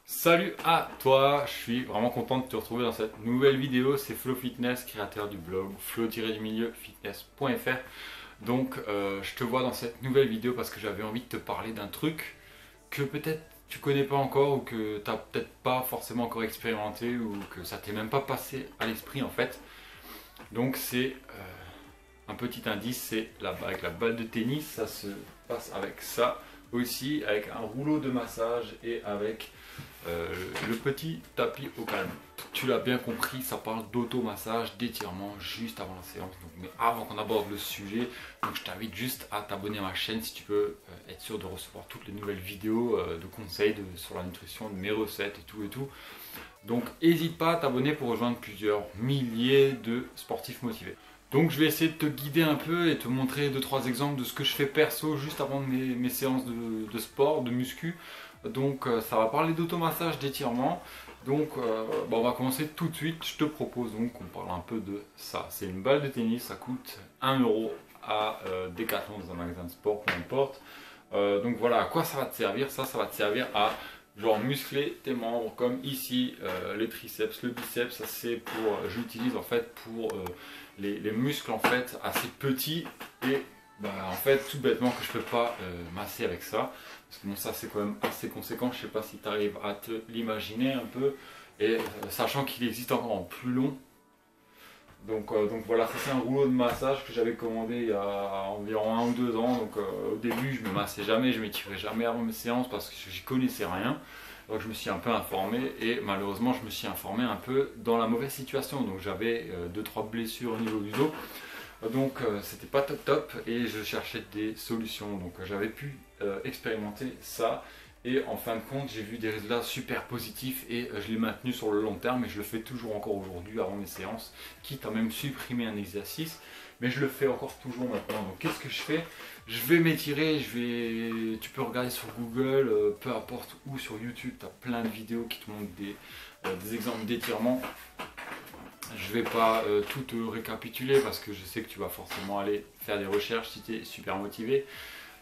Salut à toi, je suis vraiment content de te retrouver dans cette nouvelle vidéo. C'est Flo Fitness, créateur du blog flo-fitness.fr. Donc je te vois dans cette nouvelle vidéo parce que j'avais envie de te parler d'un truc que peut-être tu connais pas encore ou que tu n'as peut-être pas forcément encore expérimenté ou que ça t'est même pas passé à l'esprit en fait. Donc c'est un petit indice, c'est avec la balle de tennis, ça se passe avec ça aussi, avec un rouleau de massage et avec euh, le petit tapis au calme. Tu l'as bien compris, ça parle d'automassage, d'étirement juste avant la séance. Donc, mais avant qu'on aborde le sujet, donc je t'invite juste à t'abonner à ma chaîne si tu veux être sûr de recevoir toutes les nouvelles vidéos de conseils sur la nutrition, de mes recettes et tout et tout. Donc n'hésite pas à t'abonner pour rejoindre plusieurs milliers de sportifs motivés. Donc je vais essayer de te guider un peu et te montrer 2-3 exemples de ce que je fais perso juste avant mes séances de sport, de muscu. Donc ça va parler d'automassage, d'étirement. Donc on va commencer tout de suite. Je te propose donc qu'on parle un peu de ça. C'est une balle de tennis, ça coûte 1 € à Decathlon dans un magasin de sport, peu importe. Donc voilà, à quoi ça va te servir? Ça va te servir à genre muscler tes membres comme ici, les triceps, le biceps. Ça c'est pour, j'utilise en fait pour les muscles en fait assez petits et en fait tout bêtement que je peux pas masser avec ça. Parce que bon, ça c'est quand même assez conséquent, je sais pas si tu arrives à te l'imaginer un peu. Et sachant qu'il existe encore en plus long. Donc voilà, ça c'est un rouleau de massage que j'avais commandé il y a environ 1 ou 2 ans. Donc au début je me massais jamais, je m'étirais jamais avant mes séances parce que j'y connaissais rien. Donc je me suis un peu informé et malheureusement je me suis informé un peu dans la mauvaise situation. Donc j'avais 2-3 blessures au niveau du dos. Donc c'était pas top top et je cherchais des solutions. Donc j'avais pu expérimenter ça et en fin de compte j'ai vu des résultats super positifs et je l'ai maintenu sur le long terme et je le fais toujours encore aujourd'hui avant mes séances, quitte à même supprimer un exercice, mais je le fais encore toujours maintenant. Donc qu'est-ce que je fais? Je vais m'étirer, tu peux regarder sur Google, peu importe où, sur YouTube, tu as plein de vidéos qui te montrent des exemples d'étirement. Je vais pas tout te récapituler parce que je sais que tu vas forcément aller faire des recherches si tu es super motivé.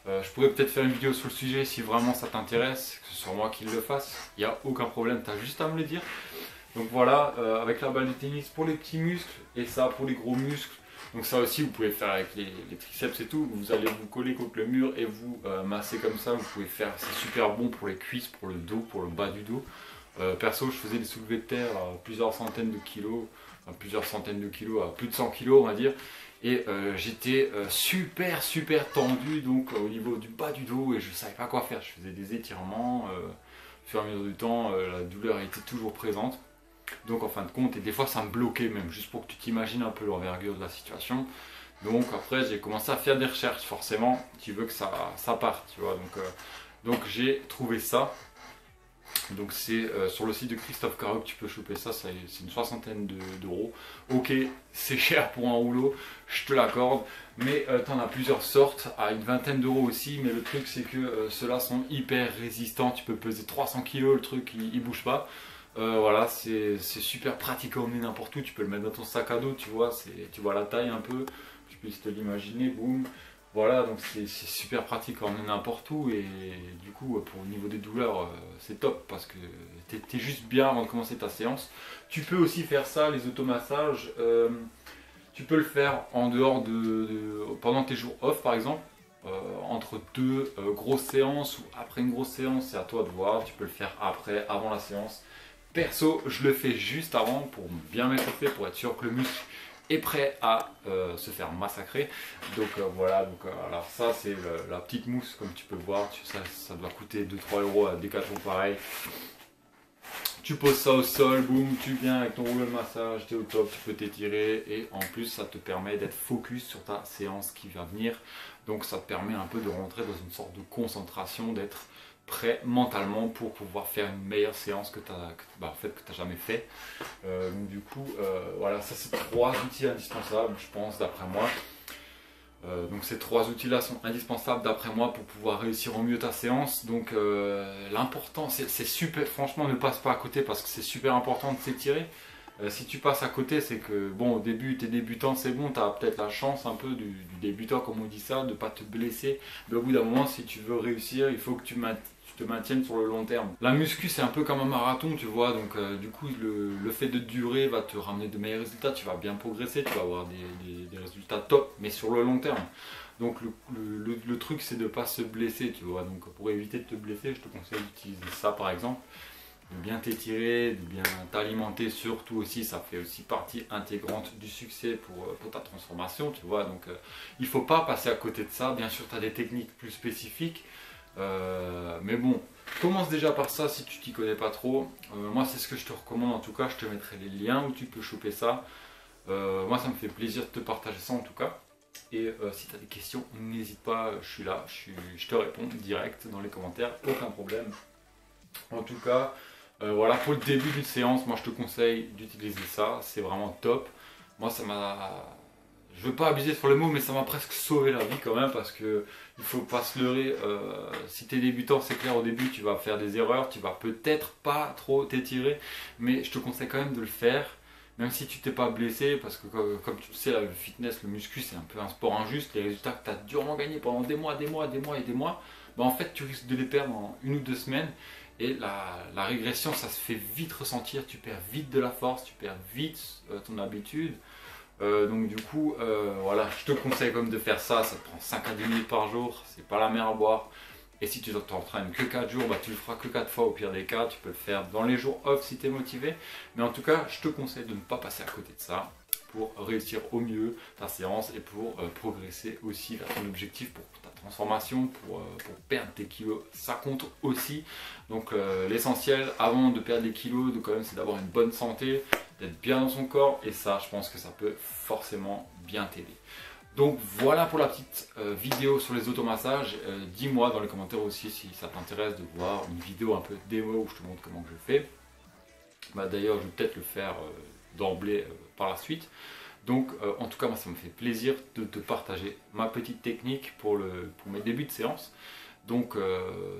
Je pourrais peut-être faire une vidéo sur le sujet si vraiment ça t'intéresse, que ce soit moi qui le fasse, il n'y a aucun problème, tu as juste à me le dire. Donc voilà, avec la balle de tennis pour les petits muscles et ça pour les gros muscles. Donc ça aussi vous pouvez faire avec les triceps et tout, vous allez vous coller contre le mur et vous masser comme ça, vous pouvez faire, c'est super bon pour les cuisses, pour le dos, pour le bas du dos. Perso je faisais des soulevés de terre à plusieurs centaines de kilos, à plusieurs centaines de kilos, à plus de 100 kilos on va dire. Et j'étais super tendu donc au niveau du bas du dos et je savais pas quoi faire. Je faisais des étirements, au fur et à mesure du temps la douleur était toujours présente. Donc en fin de compte, et des fois ça me bloquait même, juste pour que tu t'imagines un peu l'envergure de la situation. Donc après j'ai commencé à faire des recherches, forcément tu veux que ça parte, tu vois. Donc j'ai trouvé ça. Donc c'est sur le site de Christophe Caro que tu peux choper ça, c'est une soixantaine d'euros. Ok, c'est cher pour un rouleau, je te l'accorde, mais tu en as plusieurs sortes, à une vingtaine d'euros aussi, mais le truc c'est que ceux-là sont hyper résistants, tu peux peser 300 kg, le truc il bouge pas. Voilà, c'est super pratique à emmener n'importe où, tu peux le mettre dans ton sac à dos, tu vois la taille un peu, tu peux te l'imaginer, boum. Voilà, donc c'est super pratique à emmener n'importe où et du coup pour le niveau des douleurs c'est top parce que t'es juste bien avant de commencer ta séance. Tu peux aussi faire ça, les automassages, tu peux le faire en dehors pendant tes jours off par exemple, entre deux grosses séances ou après une grosse séance, c'est à toi de voir, tu peux le faire après, avant la séance. Perso, je le fais juste avant pour bien m'échauffer, pour être sûr que le muscle est prêt à se faire massacrer. Donc voilà, alors ça c'est la petite mousse comme tu peux voir, ça doit coûter 2-3 € à Decathlon pareil. Tu poses ça au sol, boum, tu viens avec ton rouleau de massage, tu es au top, tu peux t'étirer et en plus ça te permet d'être focus sur ta séance qui va venir. Donc ça te permet un peu de rentrer dans une sorte de concentration, d'être prêt mentalement pour pouvoir faire une meilleure séance que tu n'as jamais fait. Donc du coup, voilà, ça c'est 3 outils indispensables, je pense, d'après moi. Donc ces 3 outils-là sont indispensables d'après moi pour pouvoir réussir au mieux ta séance. Donc l'important, c'est super, franchement ne passe pas à côté parce que c'est super important de s'étirer. Si tu passes à côté, c'est que bon, au début, tu es débutant, c'est bon, tu as peut-être la chance un peu du débutant, comme on dit ça, de ne pas te blesser. Mais au bout d'un moment, si tu veux réussir, il faut que tu tu te maintiennes sur le long terme. La muscu c'est un peu comme un marathon, tu vois, donc du coup le fait de durer va te ramener de meilleurs résultats, tu vas bien progresser, tu vas avoir des résultats top, mais sur le long terme. Donc le truc c'est de ne pas se blesser, tu vois, donc pour éviter de te blesser, je te conseille d'utiliser ça par exemple. De bien t'étirer, de bien t'alimenter surtout aussi, ça fait aussi partie intégrante du succès pour ta transformation, tu vois, donc il ne faut pas passer à côté de ça. Bien sûr tu as des techniques plus spécifiques, mais bon, commence déjà par ça si tu t'y connais pas trop. Moi c'est ce que je te recommande, en tout cas je te mettrai les liens où tu peux choper ça. Moi ça me fait plaisir de te partager ça en tout cas. Et si tu as des questions, n'hésite pas, je suis là, je te réponds direct dans les commentaires, aucun problème. En tout cas, voilà, pour le début d'une séance, moi je te conseille d'utiliser ça, c'est vraiment top. Moi ça m'a... Je veux pas abuser sur le mot, mais ça m'a presque sauvé la vie quand même, parce que il faut pas se leurrer. Si tu es débutant, c'est clair, au début tu vas faire des erreurs, tu vas peut-être pas trop t'étirer, mais je te conseille quand même de le faire, même si tu t'es pas blessé, parce que comme tu le sais, le fitness, le muscu, c'est un peu un sport injuste. Les résultats que tu as durement gagnés pendant des mois, bah, en fait tu risques de les perdre en 1 ou 2 semaines. Et la régression, ça se fait vite ressentir, tu perds vite de la force, tu perds vite ton habitude. Donc du coup, voilà, je te conseille comme de faire ça, ça te prend 5 à 10 minutes par jour, c'est pas la mer à boire. Et si tu t'entraînes que 4 jours, bah, tu le feras que 4 fois au pire des cas, tu peux le faire dans les jours off si tu es motivé. Mais en tout cas, je te conseille de ne pas passer à côté de ça pour réussir au mieux ta séance et pour progresser aussi vers ton objectif, pour ta transformation, pour perdre tes kilos, ça compte aussi. Donc l'essentiel avant de perdre les kilos, c'est d'avoir une bonne santé, d'être bien dans son corps, et ça je pense que ça peut forcément bien t'aider. Donc voilà pour la petite vidéo sur les automassages. Dis-moi dans les commentaires aussi si ça t'intéresse de voir une vidéo un peu démo où je te montre comment je fais. Bah, d'ailleurs je vais peut-être le faire d'emblée par la suite. Donc en tout cas moi ça me fait plaisir de te partager ma petite technique pour mes débuts de séance. Donc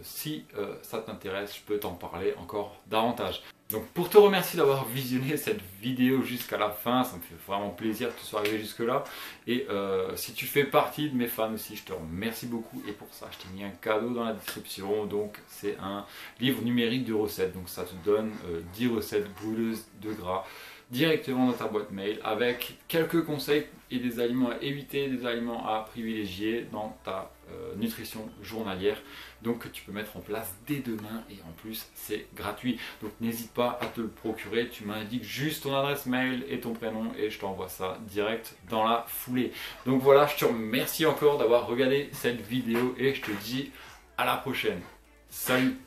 si ça t'intéresse, je peux t'en parler encore davantage. Donc pour te remercier d'avoir visionné cette vidéo jusqu'à la fin, ça me fait vraiment plaisir que tu sois arrivé jusque là. Et si tu fais partie de mes fans aussi, je te remercie beaucoup. Et pour ça, je t'ai mis un cadeau dans la description. Donc c'est un livre numérique de recettes. Donc ça te donne 10 recettes brûleuses de gras directement dans ta boîte mail, avec quelques conseils et des aliments à éviter, des aliments à privilégier dans ta nutrition journalière, donc que tu peux mettre en place dès demain, et en plus c'est gratuit. Donc n'hésite pas à te le procurer, tu m'indiques juste ton adresse mail et ton prénom et je t'envoie ça direct dans la foulée. Donc voilà, je te remercie encore d'avoir regardé cette vidéo et je te dis à la prochaine. Salut!